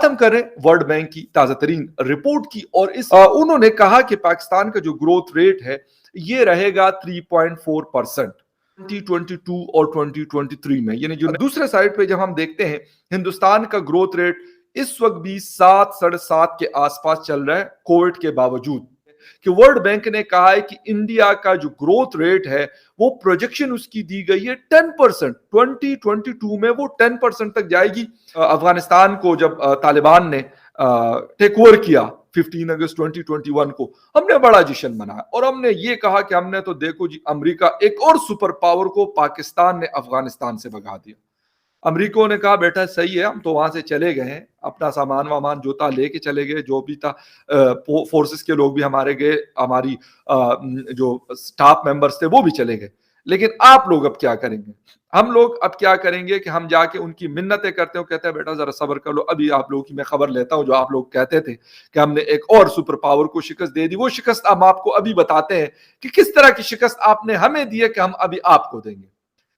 बात हम कर रहे हैं वर्ल्ड बैंक की ताजा तरीन रिपोर्ट की, और इस उन्होंने कहा कि पाकिस्तान का जो ग्रोथ रेट है ये रहेगा 3.4% 2022 और 2023 में। यानी जो दूसरे साइड पे जब हम देखते हैं हिंदुस्तान का ग्रोथ रेट इस वक्त भी 7-7.5 के आसपास चल रहा है कोविड के बावजूद। कि वर्ल्ड बैंक ने कहा है कि इंडिया का जो ग्रोथ रेट है वो प्रोजेक्शन उसकी दी गई है 10%, 2022 में वो 10% तक जाएगी। अफगानिस्तान को जब तालिबान ने टेक ओवर किया 15 अगस्त 2021 को, हमने बड़ा जश्न मनाया और हमने ये कहा कि हमने तो देखो जी अमेरिका एक और सुपर पावर को पाकिस्तान ने अफगानिस्तान से भगा दिया। अमरीका ने कहा बेटा सही है, हम तो वहां से चले गए हैं, अपना सामान वामान जूता लेके चले गए, जो भी था फोर्सेस के लोग भी हमारे गए, हमारी जो स्टाफ मेंबर्स थे वो भी चले गए, लेकिन आप लोग अब क्या करेंगे? हम लोग अब क्या करेंगे कि हम जाके उनकी मिन्नतें करते हो, कहते हैं बेटा जरा सब्र कर लो, अभी आप लोगों की मैं खबर लेता हूं। जो आप लोग कहते थे कि हमने एक और सुपर पावर को शिकस्त दे दी, वो शिकस्त हम आपको अभी बताते हैं कि किस तरह की शिकस्त आपने हमें दी है कि हम अभी आपको देंगे।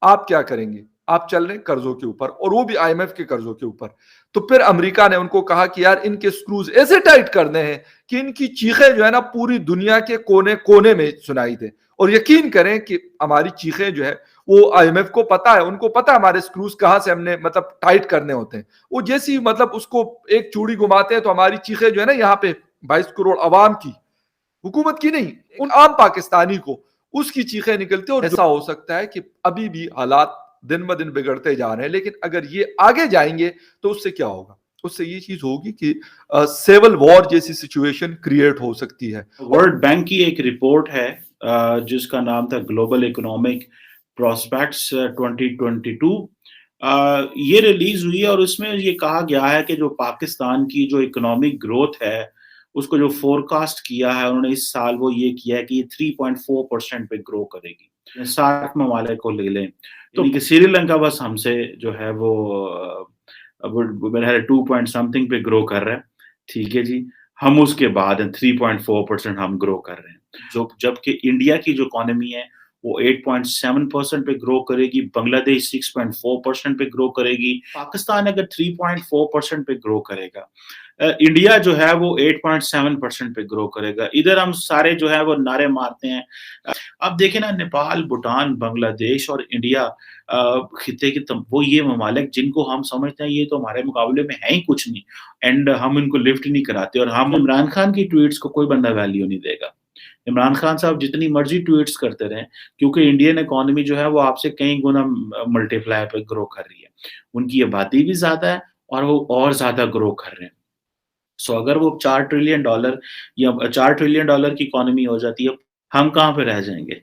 आप क्या करेंगे? आप चल रहे कर्जों के ऊपर, और वो भी आईएमएफ के कर्जों के ऊपर। तो फिर अमेरिका ने उनको कहा कि यार इनके स्क्रूज ऐसे टाइट करने हैं कि इनकी चीखें जो है ना पूरी दुनिया के कोने कोने में सुनाई दे। और यकीन करें कि हमारी चीखें जो है वो आईएमएफ को पता है, उनको पता है हमारे स्क्रूज कहां से हमने मतलब टाइट करने होते हैं। वो जैसी मतलब उसको एक चूड़ी घुमाते हैं तो हमारी चीखें जो है ना यहाँ पे 22 करोड़ अवाम की, हुकूमत की नहीं, उन आम पाकिस्तानी को उसकी चीखें निकलती है। और ऐसा हो सकता है कि अभी भी हालात दिन ब दिन बिगड़ते जा रहे हैं, लेकिन अगर ये आगे जाएंगे तो उससे क्या होगा? उससे ये चीज होगी कि सिविल वॉर जैसी सिचुएशन क्रिएट हो सकती है। वर्ल्ड बैंक की एक रिपोर्ट है जिसका नाम था ग्लोबल इकोनॉमिक प्रोस्पेक्ट्स 2022, ये रिलीज हुई है और उसमें ये कहा गया है कि जो पाकिस्तान की जो इकोनॉमिक ग्रोथ है उसको जो फोरकास्ट किया है उन्होंने इस साल, वो ये किया है कि 3.4% पे ग्रो करेगी। 60 ममालिक को ले लें तो श्रीलंका बस हमसे जो है वो अब मेरा 2 पॉइंट समथिंग पे ग्रो कर रहा है, ठीक है जी। हम उसके बाद 3.4% हम ग्रो कर रहे हैं, जो जबकि इंडिया की जो इकोनॉमी है वो 8.7% पे ग्रो करेगी, बांग्लादेश 6.4% पे ग्रो करेगी, पाकिस्तान अगर 3.4% पे ग्रो करेगा, इंडिया जो है वो 8.7% पे ग्रो करेगा। इधर हम सारे जो है वो नारे मारते हैं। अब देखें ना, नेपाल, भूटान, बांग्लादेश और इंडिया खित्ते के वो ये ममालिक जिनको हम समझते हैं ये तो हमारे मुकाबले में है ही कुछ नहीं, एंड हम इनको लिफ्ट नहीं कराते। और हम इमरान खान की ट्वीट्स को कोई बंदा वैल्यू नहीं देगा। इमरान खान साहब जितनी मर्जी ट्वीट्स करते रहें, क्योंकि इंडियन इकोनॉमी जो है वो आपसे कई गुना मल्टीप्लाई पे ग्रो कर रही है। उनकी आबादी भी ज्यादा है और वो और ज्यादा ग्रो कर रहे हैं। सो अगर वो $4 ट्रिलियन या $4 ट्रिलियन की इकोनॉमी हो जाती है, हम कहाँ पे रह जाएंगे?